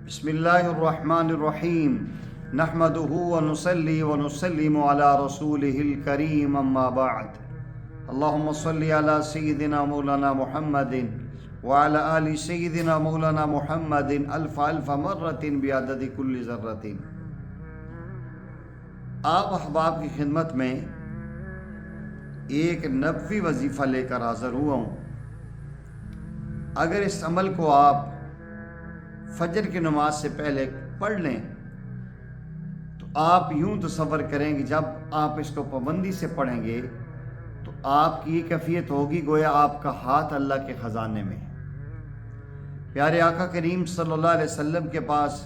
بسم اللہ الرحمن الرحیم نحمدہ ونصلی ونسلم علی رسولہ الکریم اما بعد اللہم صلی علی سیدنا مولانا محمد وعلی آل سیدنا مولانا محمد الف الف مرۃ بعدد کل ذرۃ۔ آپ احباب کی خدمت میں ایک نبوی وظیفہ لے کر حاضر ہوا ہوں۔ اگر اس عمل کو آپ فجر کی نماز سے پہلے پڑھ لیں تو آپ یوں تصور کریں کہ جب آپ اس کو پابندی سے پڑھیں گے تو آپ کی یہ کیفیت ہوگی گویا آپ کا ہاتھ اللہ کے خزانے میں ہے۔ پیارے آقا کریم صلی اللہ علیہ وسلم کے پاس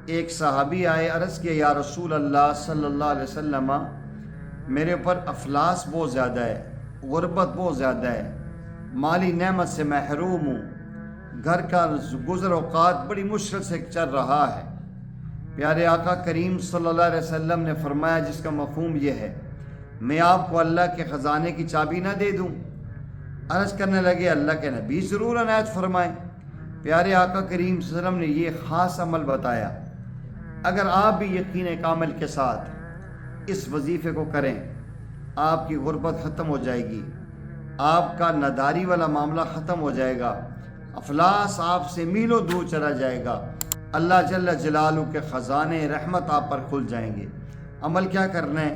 ایک صحابی آئے، عرض کیا یا رسول اللہ صلی اللہ علیہ وسلم، میرے اوپر افلاس بہت زیادہ ہے، غربت بہت زیادہ ہے، مالی نعمت سے محروم ہوں، گھر کا گزر اوقات بڑی مشکل سے چل رہا ہے۔ پیارے آقا کریم صلی اللہ علیہ وسلم نے فرمایا، جس کا مفہوم یہ ہے میں آپ کو اللہ کے خزانے کی چابی نہ دے دوں؟ عرض کرنے لگے اللہ کے نبی ضرور عنایت فرمائیں۔ پیارے آقا کریم صلی اللہ علیہ وسلم نے یہ خاص عمل بتایا، اگر آپ بھی یقین کامل کے ساتھ اس وظیفے کو کریں آپ کی غربت ختم ہو جائے گی، آپ کا نداری والا معاملہ ختم ہو جائے گا، افلاس آپ سے میلوں دور چلا جائے گا، اللہ جل جلالہ کے خزانے رحمت آپ پر کھل جائیں گے۔ عمل کیا کرنا ہے؟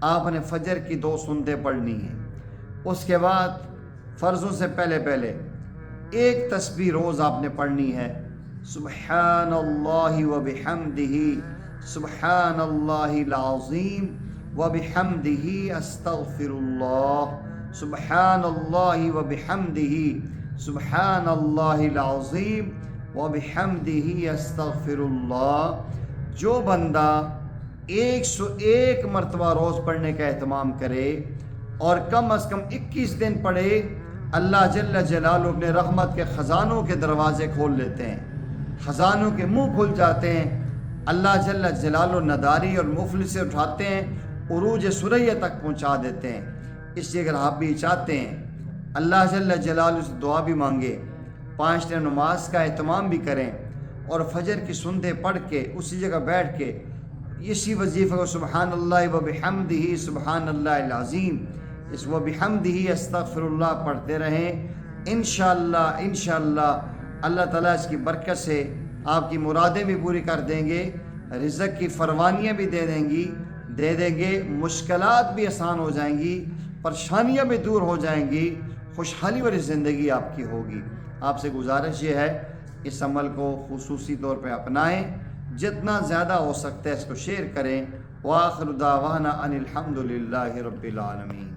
آپ نے فجر کی 2 سنتیں پڑھنی ہیں، اس کے بعد فرضوں سے پہلے ایک تسبیح روز آپ نے پڑھنی ہے، سبحان اللہ وبحمدہ سبحان اللہ العظیم وبحمدہ استغفر اللہ، سبحان اللہ وبحمدہ سبحان اللہ العظیم وبحمدہ استغفر اللہ۔ جو بندہ 101 مرتبہ روز پڑھنے کا اہتمام کرے اور کم از کم 21 دن پڑھے، اللہ جل جلالہ اپنے رحمت کے خزانوں کے دروازے کھول لیتے ہیں، خزانوں کے منہ کھل جاتے ہیں، اللہ جل جلالہ نداری اور مفلس سے اٹھاتے ہیں، عروج ثریہ تک پہنچا دیتے ہیں۔ اس لیے اگر آپ بھی چاہتے ہیں اللہ جل جلالہ سے دعا بھی مانگے، 5 ٹائم نماز کا اہتمام بھی کریں اور فجر کی سنتیں پڑھ کے اسی جگہ بیٹھ کے اسی وظیفہ کو سبحان اللہ وبحمدہ سبحان اللہ العظیم اس وبحمدہ استغفر اللہ پڑھتے رہیں، انشاءاللہ اللہ تعالیٰ اس کی برکت سے آپ کی مرادیں بھی پوری کر دیں گے، رزق کی فروانیاں بھی دے دیں گے، مشکلات بھی آسان ہو جائیں گی، پریشانیاں بھی دور ہو جائیں گی، خوشحالی والی زندگی آپ کی ہوگی۔ آپ سے گزارش یہ ہے اس عمل کو خصوصی طور پہ اپنائیں، جتنا زیادہ ہو سکتا ہے اس کو شیئر کریں۔ وآخر دعوانا ان الحمد للہ رب العالمین۔